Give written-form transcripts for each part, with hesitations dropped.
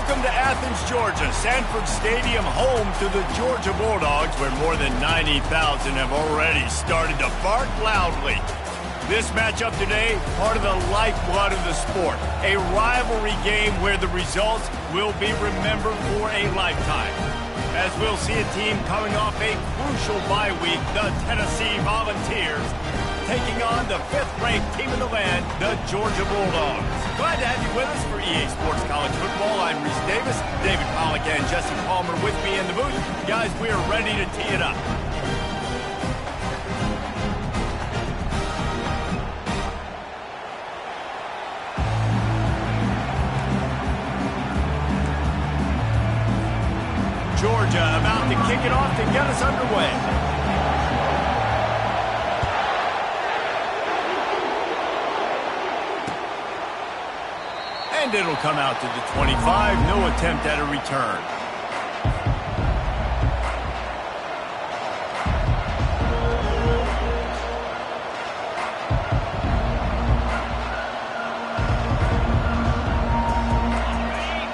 Welcome to Athens, Georgia, Sanford Stadium, home to the Georgia Bulldogs, where more than 90,000 have already started to bark loudly. This matchup today, part of the lifeblood of the sport, a rivalry game where the results will be remembered for a lifetime. As we'll see a team coming off a crucial bye week, the Tennessee Volunteers, taking on the 5th-ranked team in the land, the Georgia Bulldogs. Glad to have you with us for EA Sports College Football. I'm Reese Davis, David Pollack and Jesse Palmer with me in the booth. Guys, we are ready to tee it up. Georgia about to kick it off to get us underway. And it'll come out to the 25. No attempt at a return.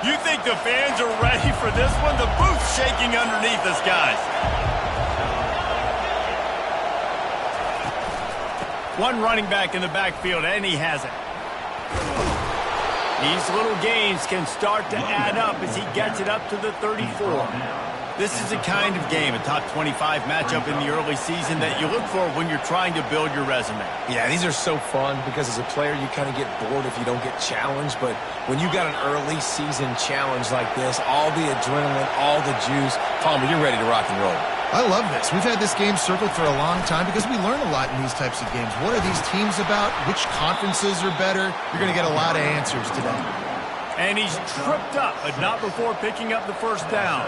You think the fans are ready for this one? The booth's shaking underneath us, guys. One running back in the backfield, and he has it. These little gains can start to add up as he gets it up to the 34. This is the kind of game, a top 25 matchup in the early season, that you look for when you're trying to build your resume. Yeah, these are so fun because as a player, you kind of get bored if you don't get challenged. But when you got an early season challenge like this, all the adrenaline, all the juice, Palmer, you're ready to rock and roll. I love this. We've had this game circled for a long time because we learn a lot in these types of games. What are these teams about? Which conferences are better? You're going to get a lot of answers today. And he's tripped up, but not before picking up the first down.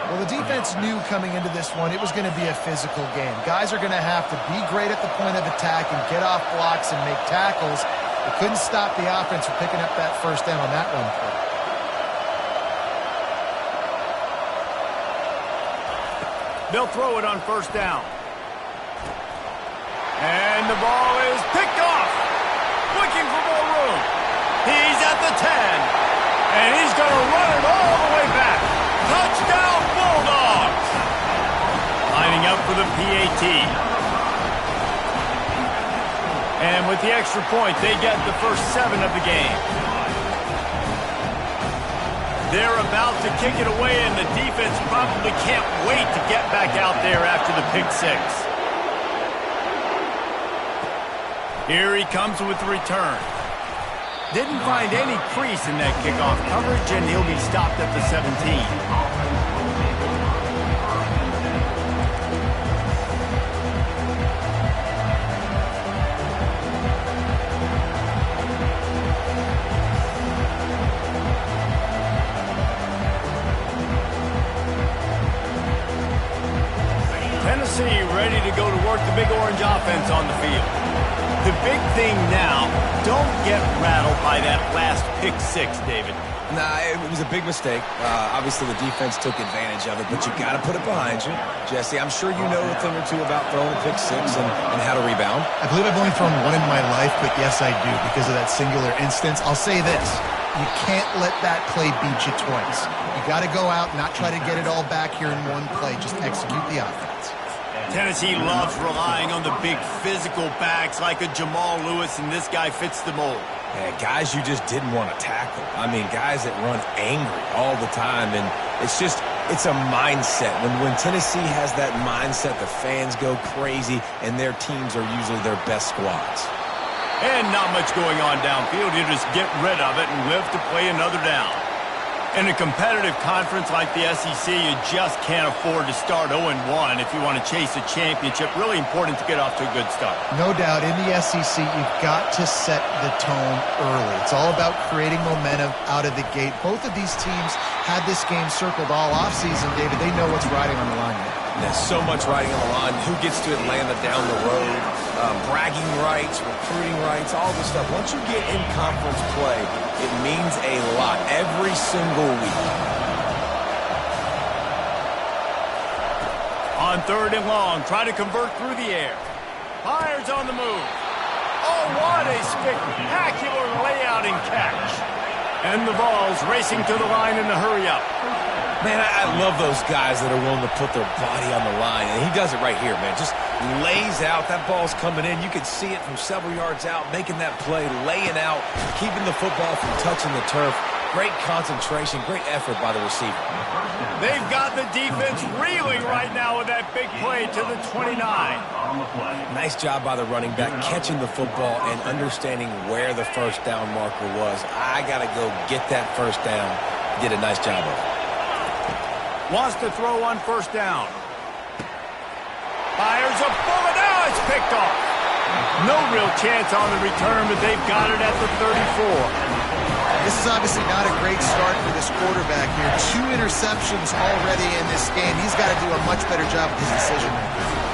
Well, the defense knew coming into this one it was going to be a physical game. Guys are going to have to be great at the point of attack and get off blocks and make tackles. They couldn't stop the offense from picking up that first down on that one play. They'll throw it on first down. And the ball is picked off. Looking for more room. He's at the 10. And he's going to run it all the way back. Touchdown Bulldogs. Lining up for the PAT. And with the extra point, they get the first 7 of the game. They're about to kick it away, and the defense probably can't wait to get back out there after the pick 6. Here he comes with the return. Didn't find any crease in that kickoff coverage, and he'll be stopped at the 17. Tennessee ready to go to work the big orange offense on the field. The big thing now, don't get rattled by that last pick 6, David. Nah, it was a big mistake. Obviously, the defense took advantage of it, but you got to put it behind you. Jesse, I'm sure you know a thing or two about throwing a pick 6 and how to rebound. I believe I've only thrown one in my life, but yes, I do because of that singular instance. I'll say this. You can't let that play beat you twice. You got to go out, not try to get it all back here in one play. Just execute the offense. Tennessee loves relying on the big physical backs like a Jamal Lewis, and this guy fits the mold. Yeah, guys you just didn't want to tackle. I mean, guys that run angry all the time, and it's a mindset. When Tennessee has that mindset, the fans go crazy, and their teams are usually their best squads. And not much going on downfield. You just get rid of it and live to play another down. In a competitive conference like the SEC, you just can't afford to start 0-1 if you want to chase a championship. Really important to get off to a good start. No doubt, in the SEC, you've got to set the tone early. It's all about creating momentum out of the gate. Both of these teams had this game circled all offseason, David. They know what's riding on the line now. There's so much riding on the line. Who gets to Atlanta down the road? Bragging rights, recruiting rights, all this stuff. Once you get in conference play, it means a lot every single week. On 3rd and long, try to convert through the air. Fires on the move. Oh, what a spectacular layout and catch. And the ball's racing to the line in the hurry-up. Man, I love those guys that are willing to put their body on the line, and he does it right here, man. Just lays out. That ball's coming in. You can see it from several yards out, making that play, laying out, keeping the football from touching the turf. Great concentration, great effort by the receiver. They've got the defense reeling right now with that big play to the 29. Nice job by the running back, catching the football and understanding where the first down marker was. I got to go get that first down. Did a nice job of it. Wants to throw on first down. Fires a bullet. Now it's picked off. No real chance on the return, but they've got it at the 34. This is obviously not a great start for this quarterback here. 2 interceptions already in this game. He's got to do a much better job with his decision making.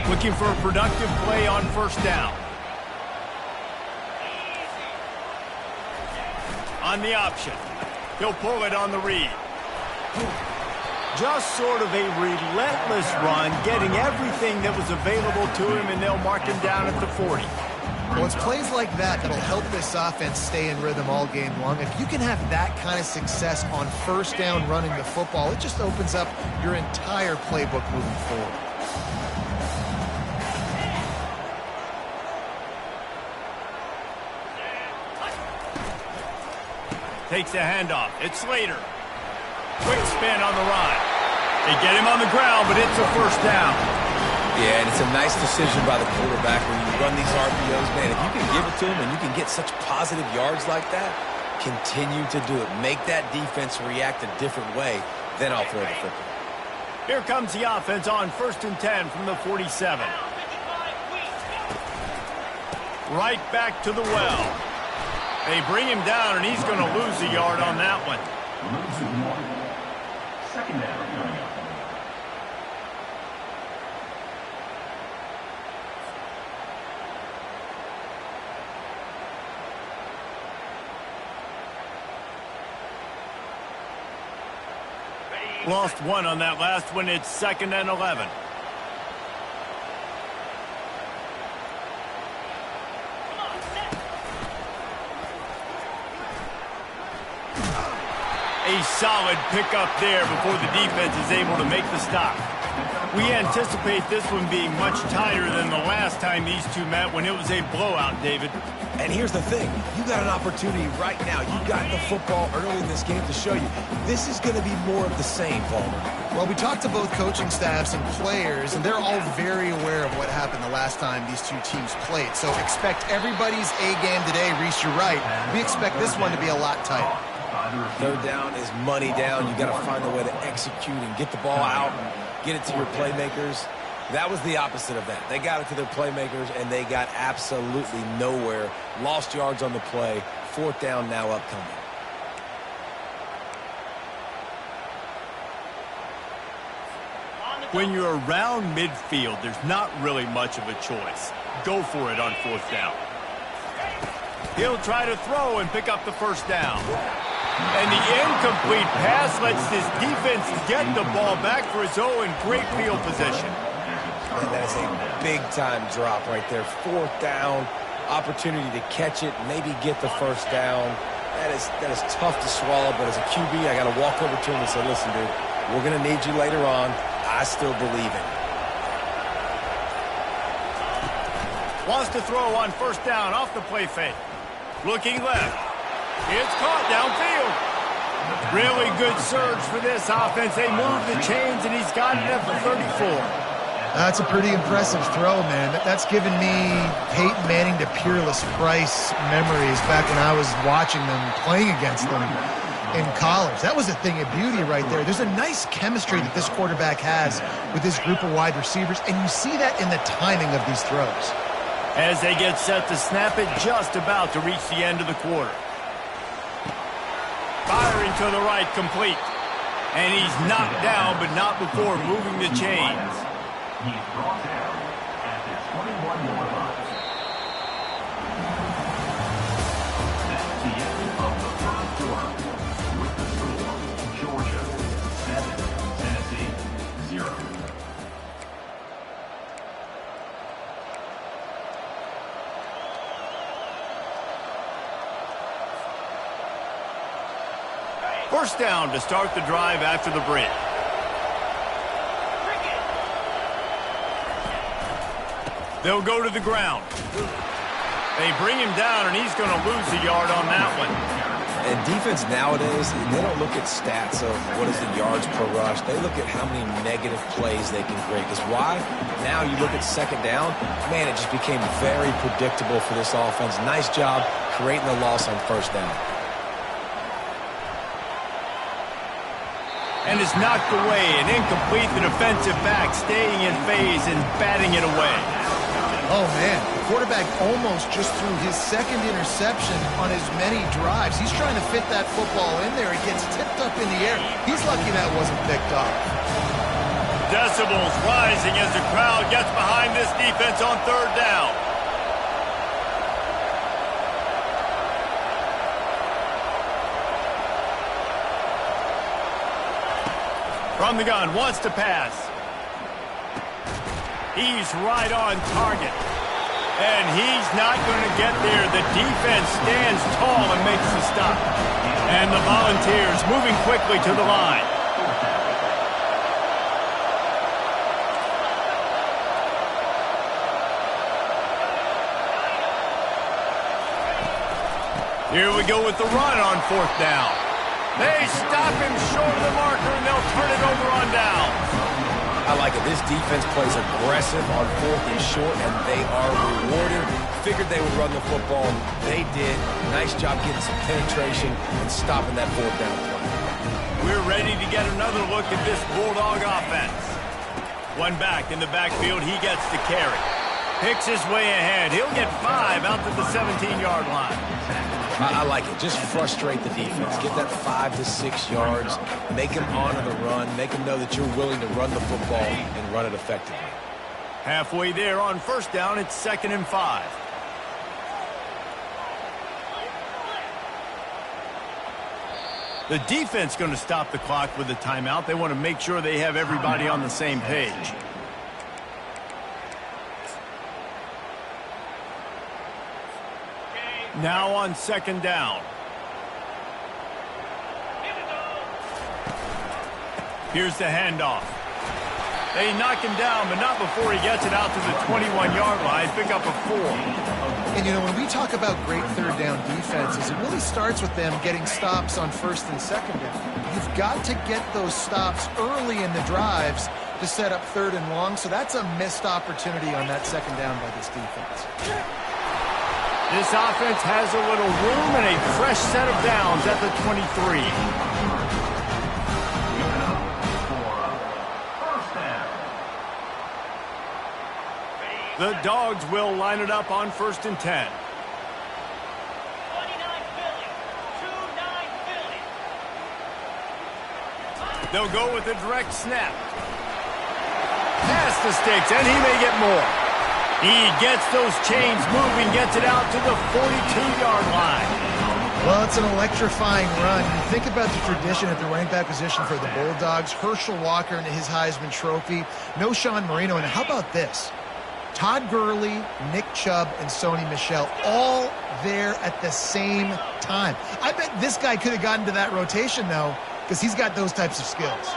Looking for a productive play on first down. On the option. He'll pull it on the read. Just sort of a relentless run, getting everything that was available to him, and they'll mark him down at the 40. Well, it's plays like that that'll help this offense stay in rhythm all game long. If you can have that kind of success on first down running the football, it just opens up your entire playbook moving forward. Takes a handoff. It's Slater. Quick spin on the run. They get him on the ground, but it's a first down. Yeah, and it's a nice decision by the quarterback when you run these RPOs, man. If you can give it to him and you can get such positive yards like that, continue to do it. Make that defense react a different way, then I'll throw the football. Here comes the offense on 1st and 10 from the 47. Right back to the well. They bring him down, and he's going to lose a yard on that one. Second down coming up. Lost 1 on that last one. It's 2nd and 11. A solid pickup there before the defense is able to make the stop. We anticipate this one being much tighter than the last time these two met when it was a blowout, David. And here's the thing. You got an opportunity right now. You got the football early in this game to show you. This is going to be more of the same, Palmer. Well, we talked to both coaching staffs and players, and they're all very aware of what happened the last time these two teams played. So expect everybody's A game today. Reese, you're right. We expect this one to be a lot tighter. Third down is money down. You got to find a way to execute and get the ball out and get it to your playmakers. That was the opposite of that. They got it to their playmakers, and they got absolutely nowhere. Lost yards on the play. 4th down now upcoming. When you're around midfield, there's not really much of a choice. Go for it on 4th down. He'll try to throw and pick up the first down. And the incomplete pass lets this defense get the ball back for its own great field position. And that is a big-time drop right there. 4th down, opportunity to catch it, maybe get the first down. That is tough to swallow, but as a QB, I got to walk over to him and say, listen, dude, we're going to need you later on. I still believe in it. Wants to throw on first down off the play fake. Looking left. It's caught downfield. Really good surge for this offense. They move the chains, and he's got it at the 34. That's a pretty impressive throw, man. That's given me Peyton Manning to Peerless Price memories back when I was watching them, playing against them in college. That was a thing of beauty right there. There's a nice chemistry that this quarterback has with this group of wide receivers, and you see that in the timing of these throws. As they get set to snap it, just about to reach the end of the quarter. Firing to the right, complete. And he's knocked down, but not before moving the chains. He's brought down at the 21-yard line. That's the end of the first quarter. With the score, Georgia 7, Tennessee First down to start the drive after the break. They'll go to the ground. They bring him down, and he's going to lose a yard on that one. And defense nowadays, they don't look at stats of what is the yards per rush. They look at how many negative plays they can create. Because why? Now you look at second down, man, it just became very predictable for this offense. Nice job creating the loss on first down. And is knocked away and incomplete. The defensive back staying in phase and batting it away. Oh, man, the quarterback almost just threw his second interception on as many drives. He's trying to fit that football in there. It gets tipped up in the air. He's lucky that wasn't picked up. Decibels rising as the crowd gets behind this defense on third down. From the gun, wants to pass. He's right on target. And he's not going to get there. The defense stands tall and makes the stop. And the Volunteers moving quickly to the line. Here we go with the run on fourth down. They stop him short of the marker, and they'll turn it over on down. I like it. This defense plays aggressive on fourth and short, and they are rewarded. Figured they would run the football. They did. Nice job getting some penetration and stopping that fourth down play. We're ready to get another look at this Bulldog offense. One back in the backfield. He gets the carry. Picks his way ahead. He'll get 5 out to the 17-yard line. I like it. Just frustrate the defense. Get that 5 to 6 yards. Make them honor the run. Make them know that you're willing to run the football and run it effectively. Halfway there on first down, it's 2nd and 5. The defense going to stop the clock with a timeout. They want to make sure they have everybody on the same page. Now on 2nd down. Here's the handoff. They knock him down, but not before he gets it out to the 21-yard line. Pick up a 4. And, you know, when we talk about great third down defenses, it really starts with them getting stops on first and second down. You've got to get those stops early in the drives to set up third and long, so that's a missed opportunity on that second down by this defense. This offense has a little room and a fresh set of downs at the 23. The Dogs will line it up on 1st and 10. 29 Philly. 2-9 Philly. They'll go with a direct snap. Past the sticks, and he may get more. He gets those chains moving, gets it out to the 42-yard line. Well, it's an electrifying run. You think about the tradition at the running back position for the Bulldogs. Herschel Walker and his Heisman Trophy. No Sean Marino. And how about this? Todd Gurley, Nick Chubb, and Sony Michel all there at the same time. I bet this guy could have gotten to that rotation, though, because he's got those types of skills.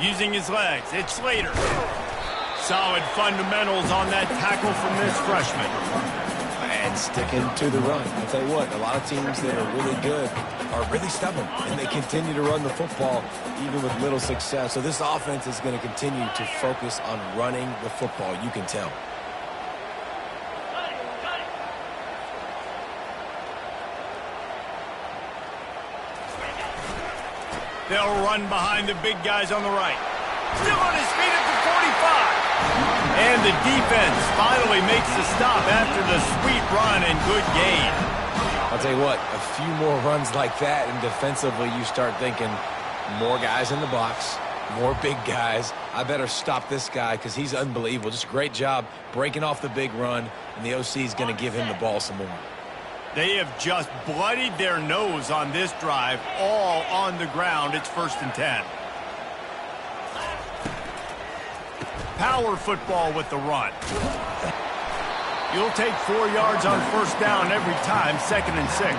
Using his legs, it's Slater. Solid fundamentals on that tackle from this freshman. And sticking to the run. I'll tell you what, a lot of teams that are really good are really stubborn, and they continue to run the football even with little success. So this offense is going to continue to focus on running the football. You can tell. They'll run behind the big guys on the right. Still on his feet at the 45. And the defense finally makes the stop after the sweet run and good gain. I'll tell you what, a few more runs like that, and defensively you start thinking more guys in the box, more big guys. I better stop this guy because he's unbelievable. Just a great job breaking off the big run, and the OC is going to give him the ball some more. They have just bloodied their nose on this drive, all on the ground. It's 1st and 10. Power football with the run. You'll take 4 yards on first down every time, 2nd and 6.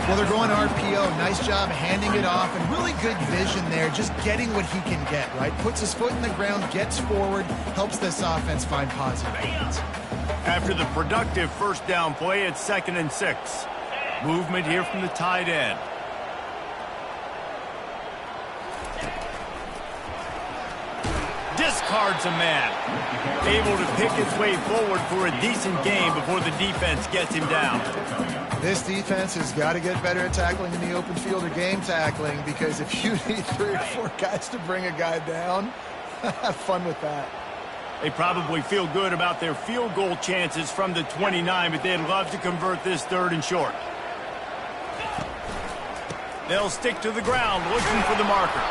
Well, they're going RPO. Nice job handing it off, and really good vision there, just getting what he can get, right? Puts his foot in the ground, gets forward, helps this offense find positive points. After the productive first down play, it's 2nd and 6. Movement here from the tight end. Discards a man. Able to pick his way forward for a decent gain before the defense gets him down. This defense has got to get better at tackling in the open field or game tackling, because if you need 3 or 4 guys to bring a guy down, have fun with that. They probably feel good about their field goal chances from the 29, but they'd love to convert this 3rd and short. They'll stick to the ground looking for the marker.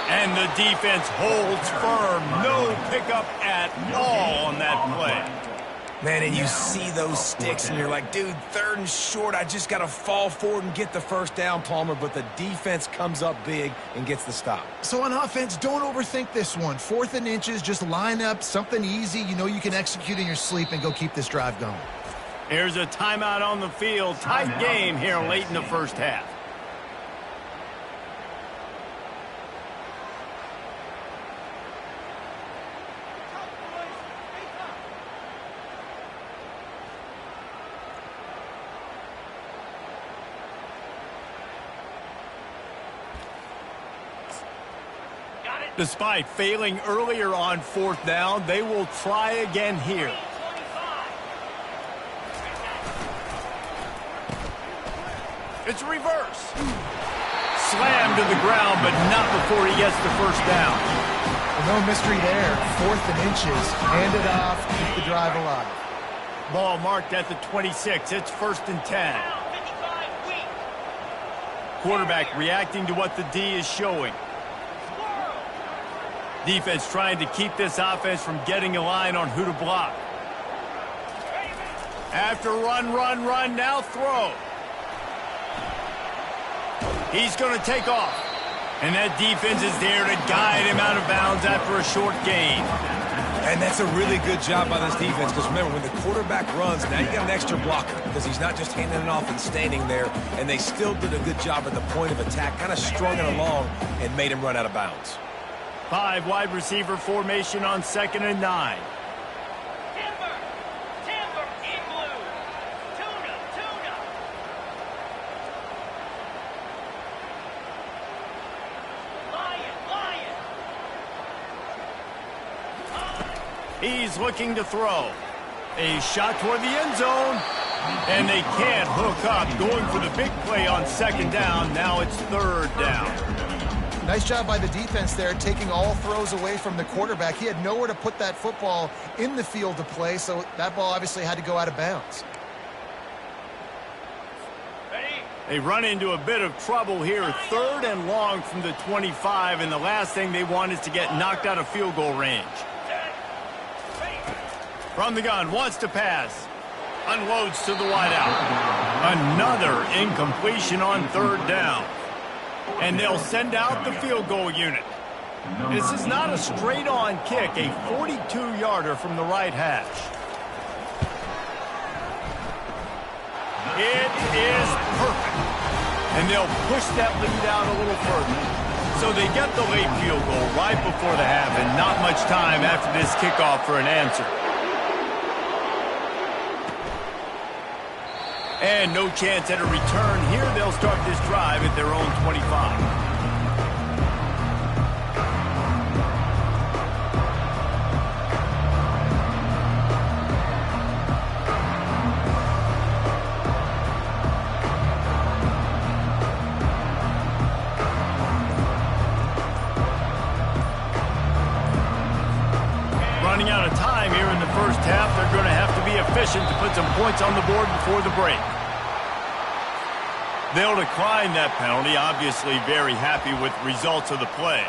And the defense holds firm. No pickup at all on that play. Man, and you see those sticks, and you're like, dude, 3rd and short, I just got to fall forward and get the first down, Palmer, but the defense comes up big and gets the stop. So on offense, don't overthink this one. 4th and inches, just line up something easy you know you can execute in your sleep and go keep this drive going. Here's a timeout on the field. Tight game here late in the first half. Despite failing earlier on 4th down, they will try again here. It's a reverse. Slammed to the ground, but not before he gets the first down. Well, no mystery there. 4th and inches. Hand it off. Keep the drive alive. Ball marked at the 26. It's 1st and 10. Quarterback reacting to what the D is showing. Defense trying to keep this offense from getting a line on who to block. After run, now throw. He's going to take off. And that defense is there to guide him out of bounds after a short gain. And that's a really good job by this defense, because remember, when the quarterback runs, now you got an extra blocker, because he's not just handing it off and standing there, and they still did a good job at the point of attack, kind of strung it along and made him run out of bounds. 5 wide receiver formation on 2nd and 9. Timber in blue. Tuna. Lion. He's looking to throw. A shot toward the end zone. And they can't hook up. Going for the big play on 2nd down. Now it's 3rd down. Nice job by the defense there, taking all throws away from the quarterback. He had nowhere to put that football in the field to play, so that ball obviously had to go out of bounds. They run into a bit of trouble here. 3rd and long from the 25, and the last thing they want is to get knocked out of field goal range. From the gun, wants to pass. Unloads to the wideout. Another incompletion on 3rd down. And they'll send out the field goal unit. This is not a straight-on kick, a 42-yarder from the right hash. It is perfect. And they'll push that lead out a little further. So they get the late field goal right before the half, and not much time after this kickoff for an answer. And no chance at a return here. They'll start this drive at their own 25. Running out of time here in the first half. They're going to have to be efficient to put some points on the board before the break. They'll decline that penalty, obviously very happy with results of the play.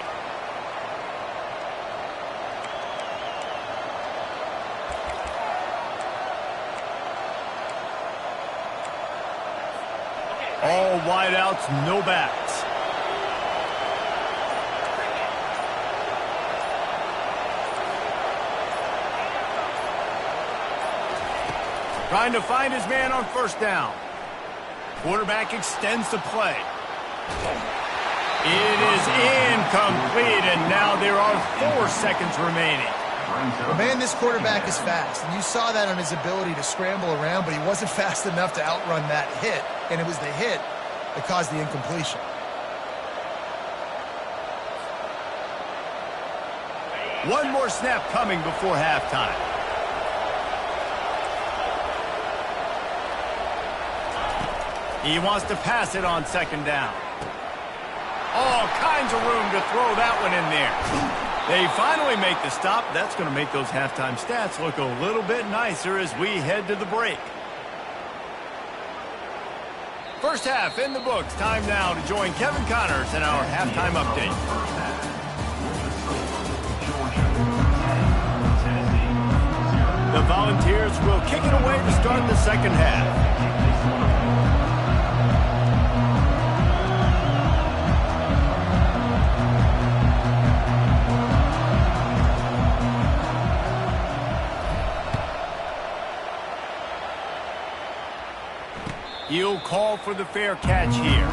All wideouts, no backs. Trying to find his man on 1st down. Quarterback extends the play. It is incomplete, and now there are 4 seconds remaining. Well, man, this quarterback is fast, and you saw that on his ability to scramble around, but he wasn't fast enough to outrun that hit, and it was the hit that caused the incompletion. One more snap coming before halftime. He wants to pass it on second down. All kinds of room to throw that one in there. They finally make the stop. That's going to make those halftime stats look a little bit nicer as we head to the break. First half in the books. Time now to join Kevin Connors in our halftime update. The Volunteers will kick it away to start the second half. He'll call for the fair catch here.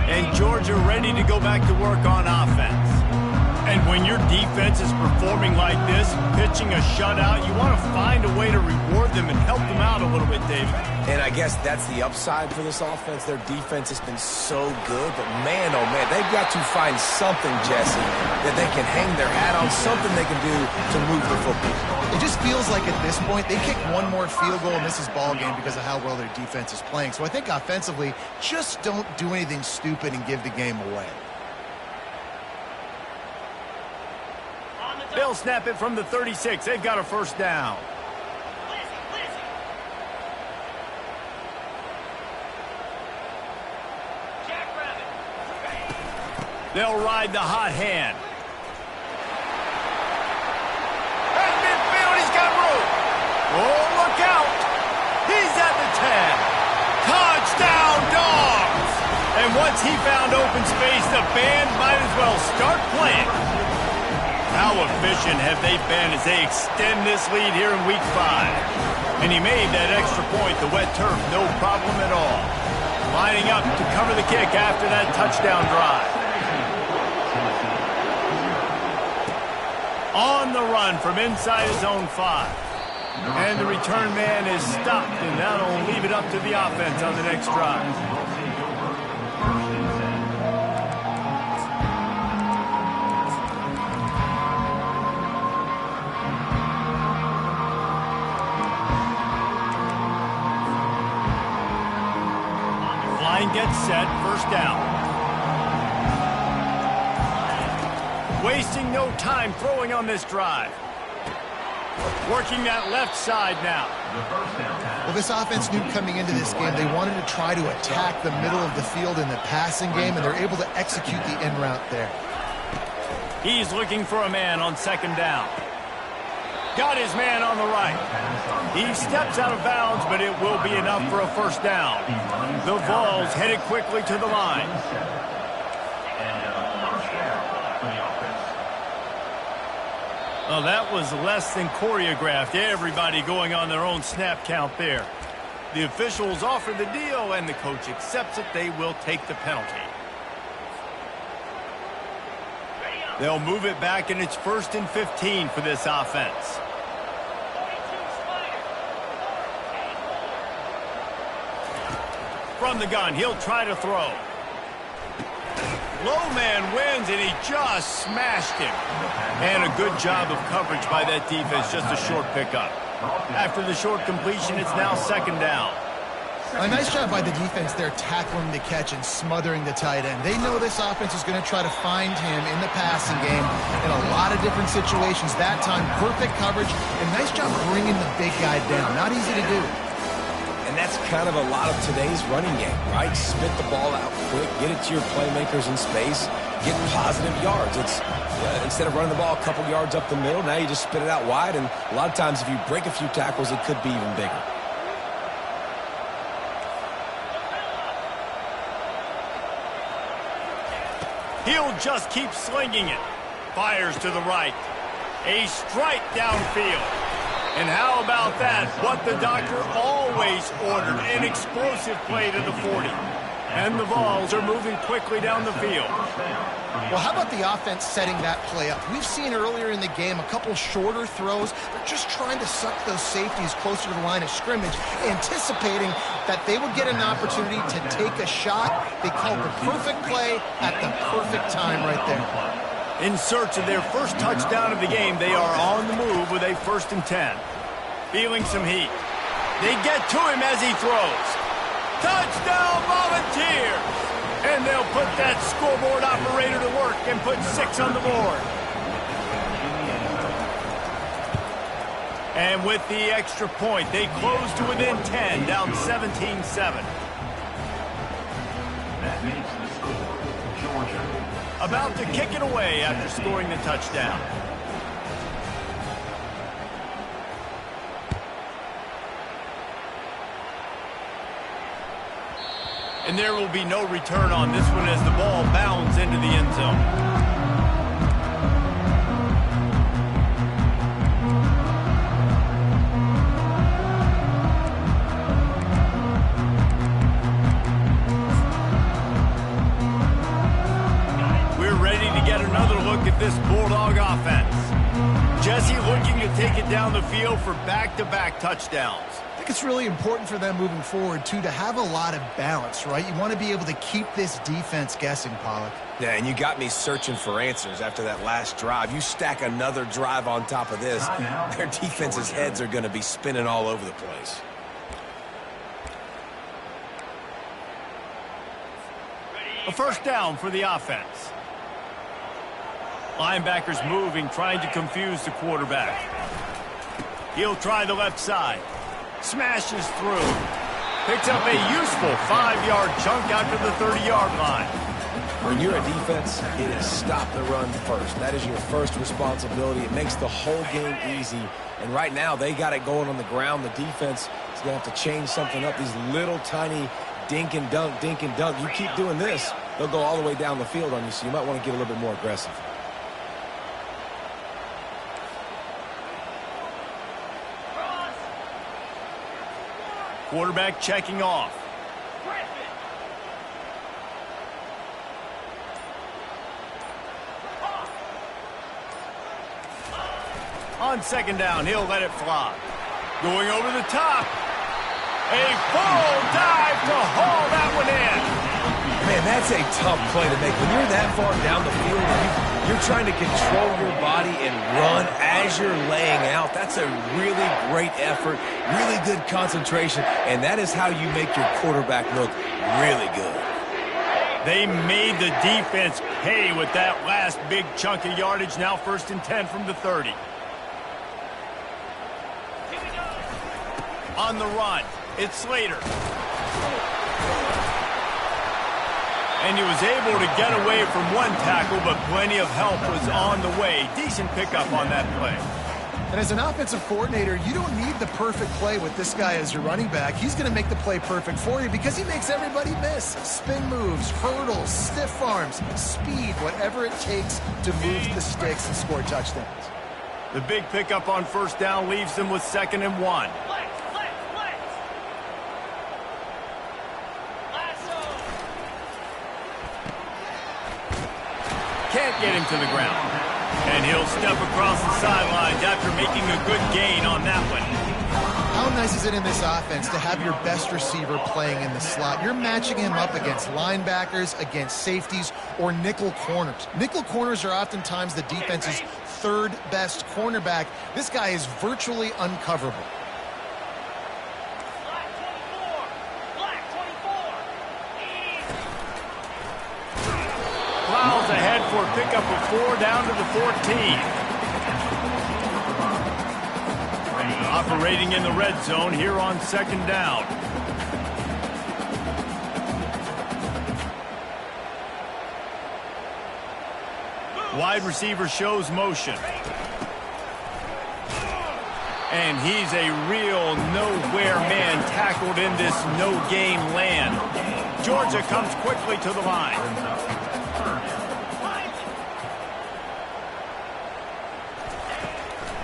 And Georgia ready to go back to work on offense. And when your defense is performing like this, pitching a shutout, you want to find a way to reward them and help them out a little bit, David. And I guess that's the upside for this offense. Their defense has been so good, but man, oh man, they've got to find something, Jesse, that they can hang their hat on, something they can do to move the football. It just feels like at this point, they kick one more field goal and this is ball game because of how well their defense is playing. So I think offensively, just don't do anything stupid and give the game away. They'll snap it from the 36. They've got a first down. They'll ride the hot hand. At midfield, he's got room. Oh, look out. He's at the 10. Touchdown, Dogs. And once he found open space, the band might as well start playing. How efficient have they been as they extend this lead here in Week 5? And he made that extra point, the wet turf, no problem at all. Lining up to cover the kick after that touchdown drive. On the run from inside his own 5. And the return man is stopped, and that'll leave it up to the offense on the next drive. Line gets set, first down. Wasting no time throwing on this drive. Working that left side now. Well, this offense knew coming into this game they wanted to try to attack the middle of the field in the passing game, and they're able to execute the in route there. He's looking for a man on second down. Got his man on the right. He steps out of bounds, but it will be enough for a first down. The Vols headed quickly to the line. Well, that was less than choreographed. Everybody going on their own snap count there. The officials offer the deal, and the coach accepts it. They will take the penalty. They'll move it back, and it's 1st and 15 for this offense. From the gun, he'll try to throw. Low man wins, and he just smashed him. And a good job of coverage by that defense, just a short pickup. After the short completion, it's now second down. A nice job by the defense there tackling the catch and smothering the tight end. They know this offense is going to try to find him in the passing game in a lot of different situations. That time, perfect coverage, and nice job bringing the big guy down. Not easy to do. And that's kind of a lot of today's running game, right? Spit the ball out quick, get it to your playmakers in space, get positive yards. It's instead of running the ball a couple yards up the middle, now you just spit it out wide, and a lot of times if you break a few tackles, it could be even bigger. He'll just keep slinging it. Fires to the right. A strike downfield. And how about that? What the doctor always ordered, an explosive play to the 40. And the Vols are moving quickly down the field. Well, how about the offense setting that play up? We've seen earlier in the game a couple shorter throws. They're just trying to suck those safeties closer to the line of scrimmage, anticipating that they would get an opportunity to take a shot. They called the perfect play at the perfect time right there. In search of their first touchdown of the game, they are on the move with a 1st and 10. Feeling some heat. They get to him as he throws. Touchdown Volunteers! And they'll put that scoreboard operator to work and put 6 on the board. And with the extra point, they close to within 10, down 17-7. That makes the score, Georgia. About to kick it away after scoring the touchdown. And there will be no return on this one as the ball bounds into the end zone. This Bulldog offense. Jesse looking to take it down the field for back-to-back touchdowns. I think it's really important for them moving forward, too, to have a lot of balance, right? You want to be able to keep this defense guessing, Pollock. Yeah, and you got me searching for answers after that last drive. You stack another drive on top of this, their defense's heads are going to be spinning all over the place. A 1st down for the offense. Linebackers moving, trying to confuse the quarterback. He'll try the left side. Smashes through. Picks up a useful 5-yard chunk out to the 30-yard line. When you're a defense, it is stop the run first. That is your first responsibility. It makes the whole game easy. And right now, they got it going on the ground. The defense is going to have to change something up. These little tiny dink and dunk, dink and dunk. You keep doing this, they'll go all the way down the field on you, so you might want to get a little bit more aggressive. Quarterback checking off. On 2nd down, he'll let it fly. Going over the top. A full dive to haul that one in. Man, that's a tough play to make. When you're that far down the field and you're trying to control your body and run as you're laying out, that's a really great effort, really good concentration, and that is how you make your quarterback look really good. They made the defense pay with that last big chunk of yardage. Now 1st and 10 from the 30. On the run, it's Slater. And he was able to get away from one tackle, but plenty of help was on the way. Decent pickup on that play. And as an offensive coordinator, you don't need the perfect play with this guy as your running back. He's going to make the play perfect for you because he makes everybody miss. Spin moves, hurdles, stiff arms, speed, whatever it takes to move the sticks and score touchdowns. The big pickup on 1st down leaves them with 2nd and 1. Can't get him to the ground. And he'll step across the sidelines after making a good gain on that one. How nice is it in this offense to have your best receiver playing in the slot? You're matching him up against linebackers, against safeties, or nickel corners. Nickel corners are oftentimes the defense's 3rd best cornerback. This guy is virtually uncoverable. Plows ahead for a pickup of 4 down to the 14. Operating in the red zone here on 2nd down. Wide receiver shows motion. And he's a real nowhere man tackled in this no-game land. Georgia comes quickly to the line.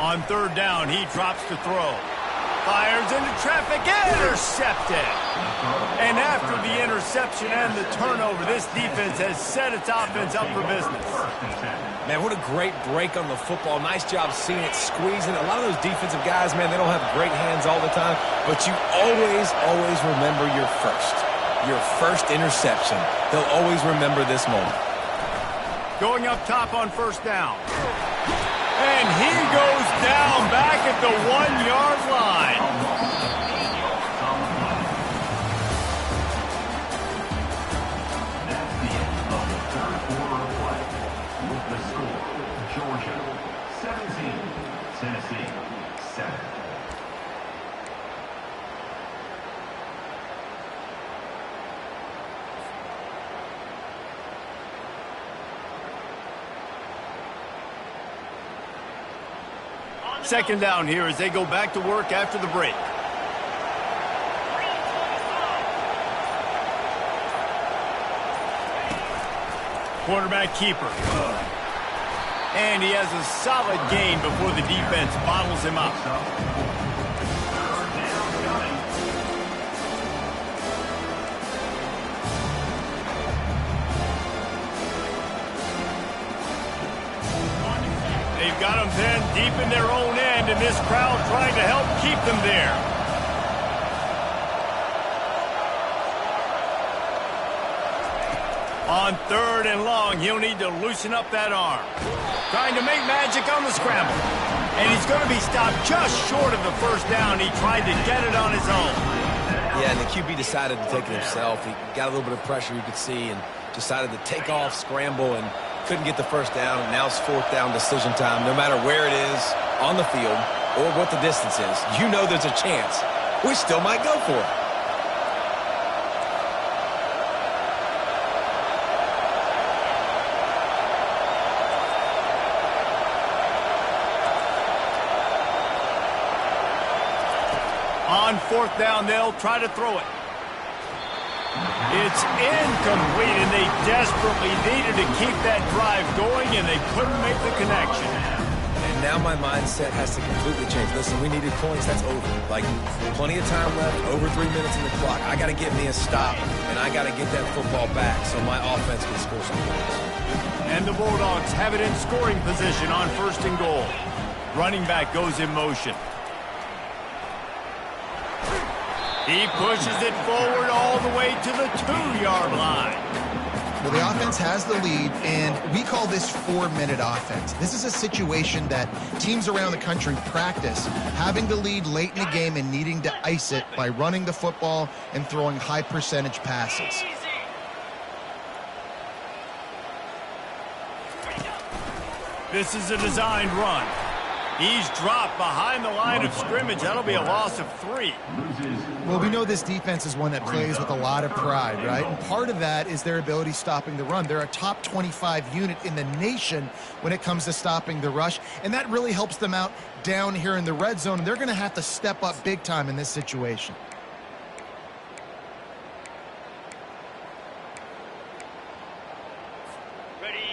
On third down, he drops to throw. Fires into traffic, intercepted. And after the interception and the turnover, this defense has set its offense up for business. Man, what a great break on the football. Nice job seeing it, squeezing. A lot of those defensive guys, man, they don't have great hands all the time, but you always, always remember your first interception. They'll always remember this moment. Going up top on first down. And he goes down back at the 1-yard line. That's the end of the third quarter of play. With the score, Georgia 17, Tennessee 7. Second down here as they go back to work after the break. Quarterback keeper. And he has a solid gain before the defense bottles him up. They've got them then deep in their own end, and this crowd trying to help keep them there. On third and long, he'll need to loosen up that arm. Trying to make magic on the scramble. And he's going to be stopped just short of the first down. He tried to get it on his own. Yeah, and the QB decided to take it himself. He got a little bit of pressure, you could see, and decided to take off, scramble, and couldn't get the first down. And now it's fourth down decision time. No matter where it is on the field or what the distance is, you know there's a chance we still might go for it. On fourth down, they'll try to throw it. It's incomplete, and they desperately needed to keep that drive going, and they couldn't make the connection. And now my mindset has to completely change. Listen, we needed points. That's over. Like, plenty of time left, over 3 minutes in the clock. I got to get me a stop, and I got to get that football back so my offense can score some points. And the Bulldogs have it in scoring position on first and goal. Running back goes in motion. He pushes it forward all the way to the 2-yard line. Well, the offense has the lead, and we call this 4-minute offense. This is a situation that teams around the country practice, having the lead late in the game and needing to ice it by running the football and throwing high-percentage passes. This is a designed run. He's dropped behind the line of scrimmage. That'll be a loss of 3. Well, we know this defense is one that plays with a lot of pride, right? And part of that is their ability stopping the run. They're a top 25 unit in the nation when it comes to stopping the rush, and that really helps them out down here in the red zone, and they're going to have to step up big time in this situation.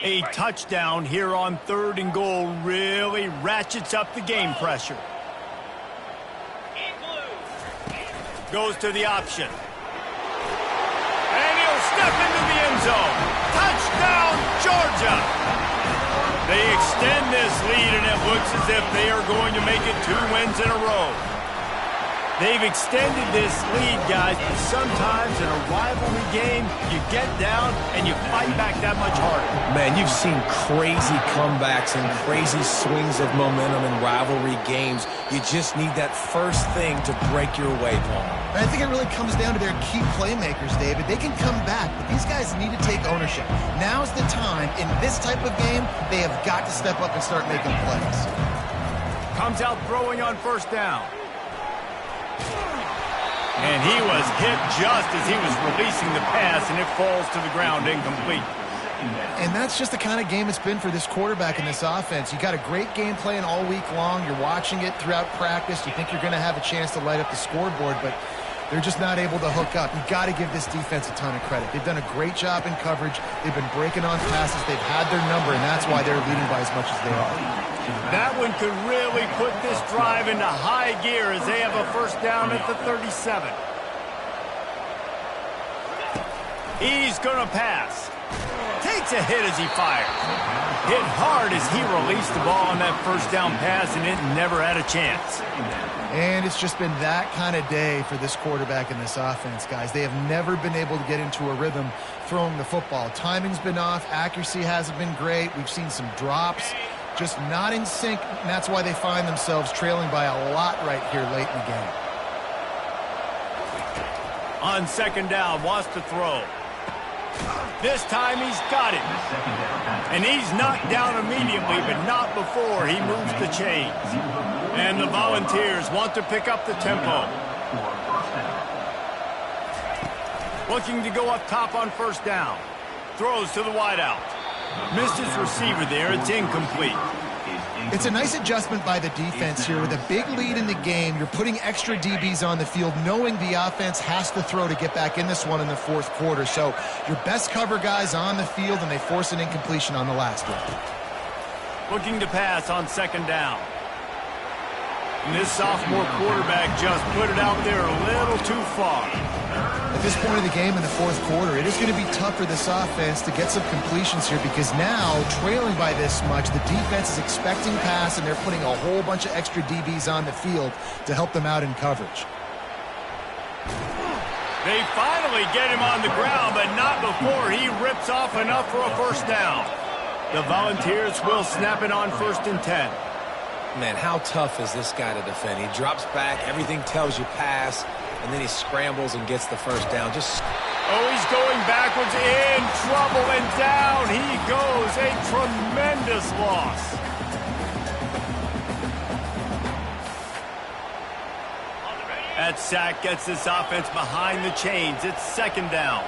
A touchdown here on third and goal really ratchets up the game pressure. Goes to the option. And he'll step into the end zone. Touchdown, Georgia! They extend this lead, and it looks as if they are going to make it 2 wins in a row. They've extended this lead, guys, but sometimes in a rivalry game, you get down and you fight back that much harder. Man, you've seen crazy comebacks and crazy swings of momentum in rivalry games. You just need that first thing to break your way, Paul. I think it really comes down to their key playmakers, David. They can come back, but these guys need to take ownership. Now's the time. In this type of game, they have got to step up and start making plays. Comes out throwing on first down. And he was hit just as he was releasing the pass, and it falls to the ground incomplete. And that's just the kind of game it's been for this quarterback in this offense. You got a great game plan all week long. You're watching it throughout practice. You think you're going to have a chance to light up the scoreboard, but They're just not able to hook up. You've got to give this defense a ton of credit. They've done a great job in coverage. They've been breaking on passes. They've had their number, and that's why they're leading by as much as they are. That one could really put this drive into high gear as they have a first down at the 37. He's going to pass. Takes a hit as he fires. Hit hard as he released the ball on that first down pass, and it never had a chance. And it's just been that kind of day for this quarterback in this offense, guys. They have never been able to get into a rhythm throwing the football. Timing's been off. Accuracy hasn't been great. We've seen some drops. Just not in sync, and that's why they find themselves trailing by a lot right here late in the game. On second down, wants to throw. This time he's got it. And he's knocked down immediately, but not before he moves the chains. And the Volunteers want to pick up the tempo. Looking to go up top on first down. Throws to the wideout. Missed his receiver there. It's incomplete. It's a nice adjustment by the defense here. With a big lead in the game, you're putting extra DBs on the field, knowing the offense has to throw to get back in this one in the fourth quarter. So your best cover guys on the field, and they force an incompletion on the last one. Looking to pass on second down. And this sophomore quarterback just put it out there a little too far. At this point of the game in the fourth quarter, it is going to be tough for this offense to get some completions here, because now, trailing by this much, the defense is expecting pass, and they're putting a whole bunch of extra DBs on the field to help them out in coverage. They finally get him on the ground, but not before he rips off enough for a first down. The Volunteers will snap it on 1st and 10. Man, how tough is this guy to defend? He drops back, everything tells you pass, and then he scrambles and gets the first down. Oh, he's going backwards, in trouble, and down he goes. A tremendous loss. That sack gets this offense behind the chains. It's second down.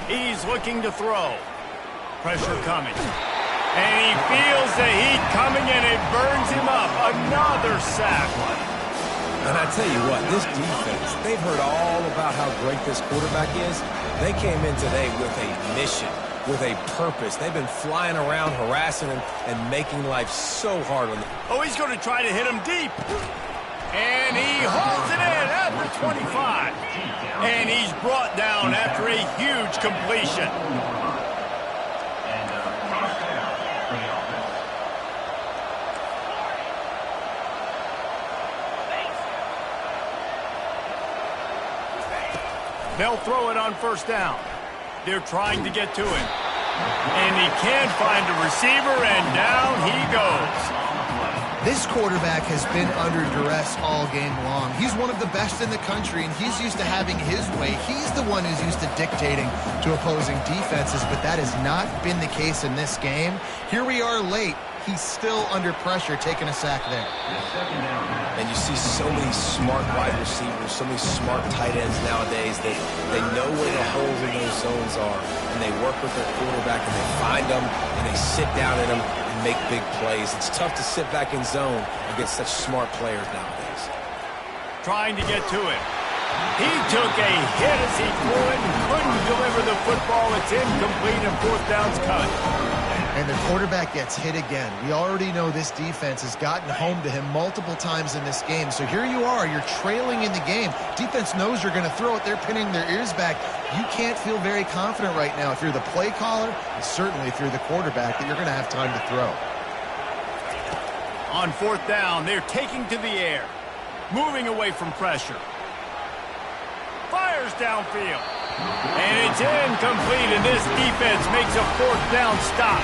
He's looking to throw. Pressure coming. And he feels the heat coming, and it burns him up. Another sack. And I tell you what, this defense, they've heard all about how great this quarterback is. They came in today with a mission, with a purpose. They've been flying around, harassing him, and making life so hard on them. Oh, he's going to try to hit him deep. And he holds it in at the 25. And he's brought down after a huge completion. They'll throw it on first down. They're trying to get to him. And he can't find a receiver, and down he goes. This quarterback has been under duress all game long. He's one of the best in the country, and he's used to having his way. He's the one who's used to dictating to opposing defenses, but that has not been the case in this game. Here we are late. He's still under pressure, taking a sack there. And you see so many smart wide receivers, so many smart tight ends nowadays that they know where the holes in those zones are, and they work with their quarterback, and they find them, and they sit down in them and make big plays. It's tough to sit back in zone against such smart players nowadays. Trying to get to it. He took a hit as he threw it and couldn't deliver the football. It's incomplete, and fourth down's cut. And the quarterback gets hit again. We already know this defense has gotten home to him multiple times in this game. So here you are, you're trailing in the game. Defense knows you're going to throw it. They're pinning their ears back. You can't feel very confident right now if you're the play caller, and certainly if you're the quarterback, that you're going to have time to throw. On fourth down, they're taking to the air. Moving away from pressure. Fires downfield. And it's incomplete, and this defense makes a fourth down stop.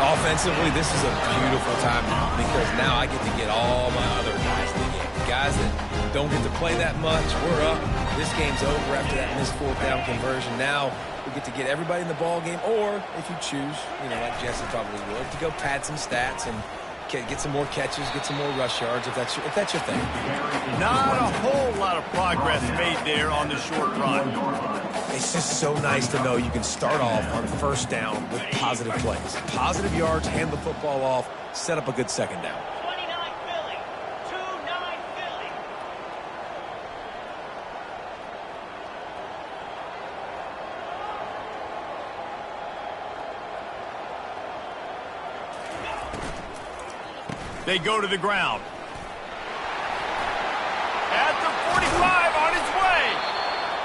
Offensively, this is a beautiful time because now I get to get all my other guys in the game. Guys that don't get to play that much, we're up. This game's over after that missed fourth down conversion. Now we get to get everybody in the ball game, or if you choose, like Jesse probably would, to go pad some stats and get some more catches, get some more rush yards if that's your thing. Not a whole lot of progress made there on the short run. It's just so nice to know you can start off on first down with positive plays. Positive yards, hand the football off, set up a good second down. 29 Philly. 2-9 Philly. They go to the ground. At the 45, on his way.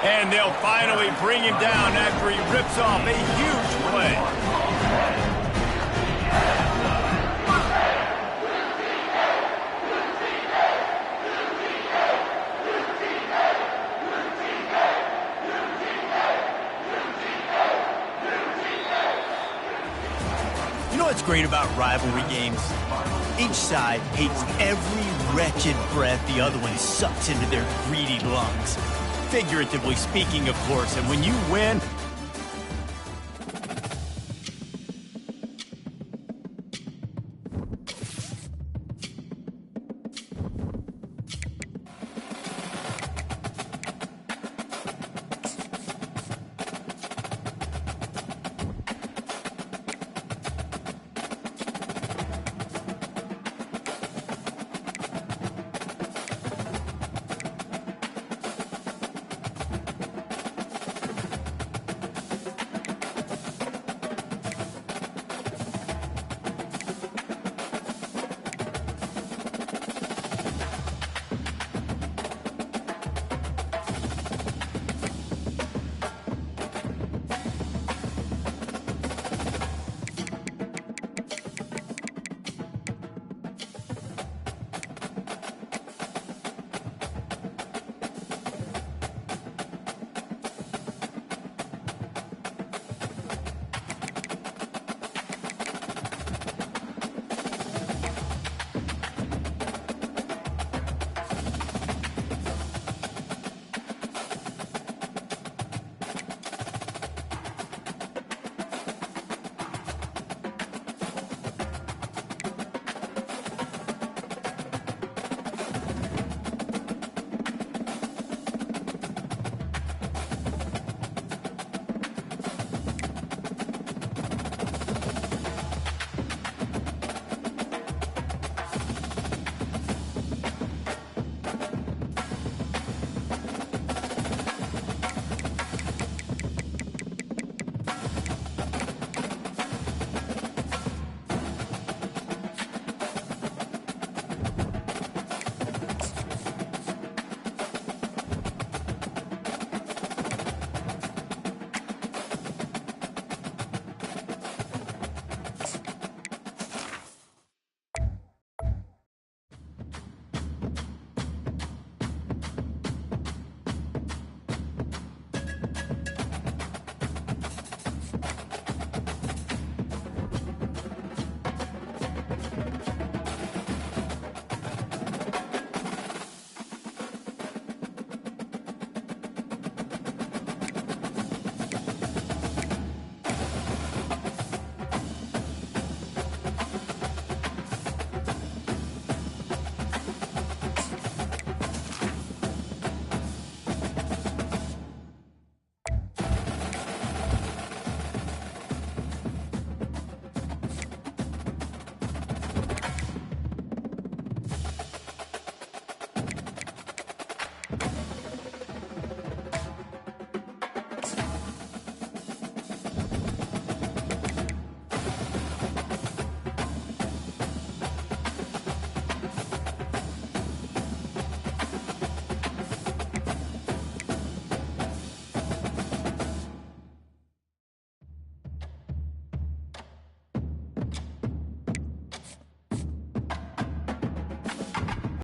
And they'll finally bring him down after he rips off a huge play. You know what's great about rivalry games? Each side hates every wretched breath the other one sucks into their greedy lungs. Figuratively speaking, of course, and when you win,